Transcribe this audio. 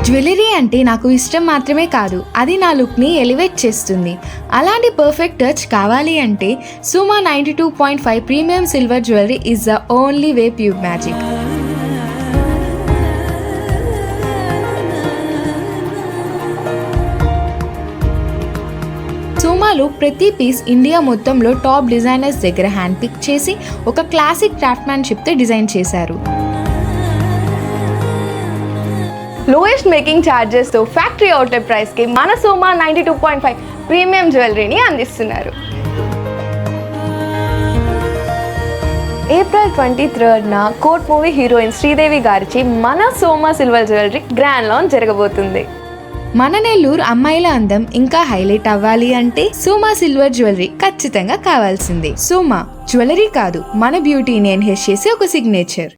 Jewellery అంటే నాకు ఇష్టం మాత్రమే కాదు, అది నా లుక్ని ఎలివేట్ చేస్తుంది. అలాంటి పర్ఫెక్ట్ టచ్ కావాలి అంటే Suma 92.5 premium silver jewellery is the only way pure magic. సుమాలో ప్రతి పీస్ ఇండియా మొత్తంలో టాప్ డిజైనర్స్ దగ్గర హ్యాండ్ పిక్ చేసి ఒక క్లాసిక్ క్రాఫ్ట్మ్యాన్షిప్తో డిజైన్ చేశారు. లోయెస్ట్ మేకింగ్ ఛార్జెస్తో ఫ్యాక్టరీ అవుట్లెట్ ప్రైస్కి మన సుమా 92.5 ప్రీమియం జ్యువెలరీని అందిస్తున్నారు. ఏప్రిల్ 23న కోర్ట్ మూవీ హీరోయిన్ శ్రీదేవి గారిచి మన Suma silver jewellery grand launch జరగబోతుంది. మన నెల్లూరు అమ్మాయిల అందం ఇంకా హైలైట్ అవ్వాలి అంటే సుమా సిల్వర్ జ్యువెలరీ ఖచ్చితంగా కావాల్సిందే. సుమా జ్యువెలరీ కాదు, మన బ్యూటీని ఎన్హాన్స్ చేసే ఒక సిగ్నేచర్.